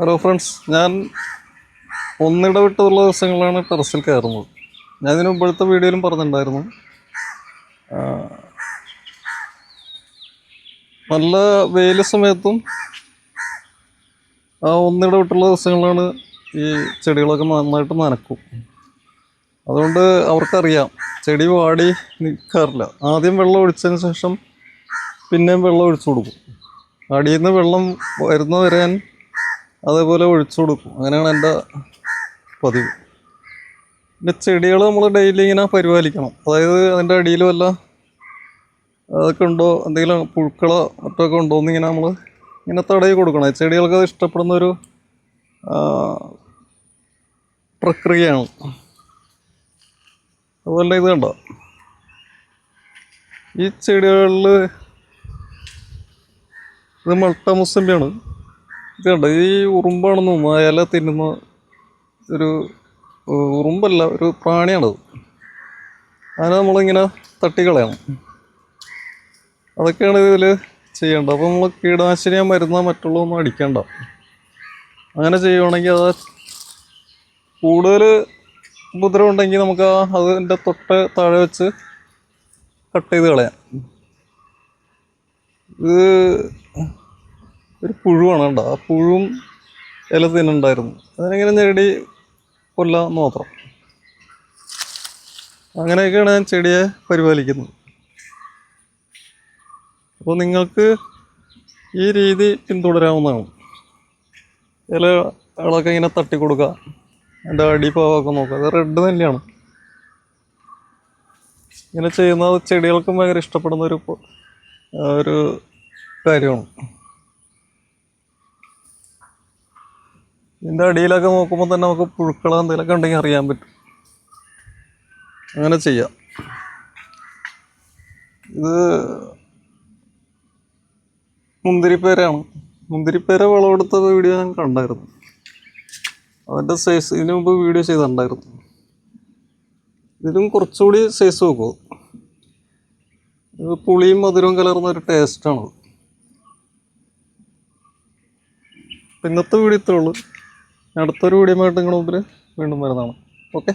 Hello friends, ഞാൻ ഒന്നിടവിട്ടുള്ള ദിവസങ്ങളാണ് ടെറസിൽ കയറുന്നത്. ഞാൻ ഇതിന് മുമ്പത്തെ വീഡിയോയിലും പറഞ്ഞിട്ടുണ്ടായിരുന്നു. നല്ല വെയിൽ സമയത്തും ഒന്നിടവിട്ടുള്ള ദിവസങ്ങളാണ് ഈ ചെടികളൊക്കെ നന്നായിട്ട് നനക്കും. അതുകൊണ്ട് അവർക്കറിയാം ചെടി വാടി നിൽക്കാറില്ല. ആദ്യം വെള്ളം ഒഴിച്ചതിന് ശേഷം പിന്നെയും വെള്ളം ഒഴിച്ചു കൊടുക്കും. അടിയിൽ നിന്ന് വെള്ളം വരുന്നവരെ ഞാൻ അതേപോലെ ഒഴിച്ചു കൊടുക്കും. അങ്ങനെയാണ് എൻ്റെ പതിവ്. പിന്നെ ചെടികൾ നമ്മൾ ഡെയിലി ഇങ്ങനെ പരിപാലിക്കണം. അതായത് അതിൻ്റെ അടിയിൽ വല്ല അതൊക്കെ ഉണ്ടോ, എന്തെങ്കിലും പുഴുക്കളോ മറ്റൊക്കെ ഉണ്ടോ എന്നിങ്ങനെ നമ്മൾ ഇങ്ങനെ തടയി കൊടുക്കണം. ചെടികൾക്ക് അത് ഇഷ്ടപ്പെടുന്നൊരു പ്രക്രിയയാണ്. അതുപോലെ ഇത് കണ്ടോ, ഈ ചെടികളിൽ ഇത് മൾട്ടാമുസമ്പിയാണ്. ഇത് കണ്ടോ, ഈ ഉറുമ്പാണെന്ന് തോന്നുന്നു. ഇല തിന്നുന്ന ഒരു ഉറുമ്പല്ല, ഒരു പ്രാണിയാണത്. അതിനെ നമ്മളിങ്ങനെ തട്ടിക്കളയണം. അതൊക്കെയാണ് ഇതിൽ ചെയ്യേണ്ടത്. അപ്പോൾ നമ്മൾ കീടനാശിനിയോ മരുന്നോ മറ്റുള്ളതൊന്നും അടിക്കേണ്ട. അങ്ങനെ ചെയ്യുവാണെങ്കിൽ അത് കൂടുതൽ ഉപദ്രവം ഉണ്ടെങ്കിൽ നമുക്ക് അതിൻ്റെ തൊട്ട് താഴെ വെച്ച് കട്ട് ചെയ്ത് കളയാം. ഇത് ഒരു പുഴുവാണ് കണ്ടോ, ആ പുഴുവും ഇല തിന്നുണ്ടായിരുന്നു. അതിനെങ്ങനെ നേടി കൊല്ലാന്ന് മാത്രം. അങ്ങനെയൊക്കെയാണ് ഞാൻ ചെടിയെ പരിപാലിക്കുന്നത്. അപ്പോൾ നിങ്ങൾക്ക് ഈ രീതി പിന്തുടരാവുന്നതാണ്. ഇലകളൊക്കെ ഇങ്ങനെ തട്ടിക്കൊടുക്കുക, അതിൻ്റെ അടിഭാഗമൊക്കെ നോക്കുക. അത് റെഡ് തന്നെയാണ്. ഇങ്ങനെ ചെയ്യുന്നത് ചെടികൾക്കും ഭയങ്കര ഇഷ്ടപ്പെടുന്ന ഒരു കാര്യമാണ്. ഇതിൻ്റെ അടിയിലൊക്കെ നോക്കുമ്പോൾ തന്നെ നമുക്ക് പുഴുക്കളോ എന്തെങ്കിലുമൊക്കെ ഉണ്ടെങ്കിൽ അറിയാൻ പറ്റും. അങ്ങനെ ചെയ്യാം. ഇത് മുന്തിരിപ്പേരയാണ്. മുന്തിരിപ്പേര വിളവെടുത്ത വീഡിയോ ഞാൻ കണ്ടായിരുന്നു. അതിൻ്റെ സൈസ് ഇതിനു മുമ്പ് വീഡിയോ ചെയ്തിട്ടുണ്ടായിരുന്നു. ഇതിലും കുറച്ചുകൂടി സൈസ് നോക്കും. ഇത് പുളിയും മധുരവും കലർന്ന ഒരു ടേസ്റ്റാണ്. ഇന്നത്തെ വീഡിയോ ഇത്രേ ഉള്ളൂ. അടുത്തൊരു വീഡിയോ ആയിട്ട് നിങ്ങളുടെ മുമ്പിൽ വീണ്ടും വരുന്നതാണ്. ഓക്കെ.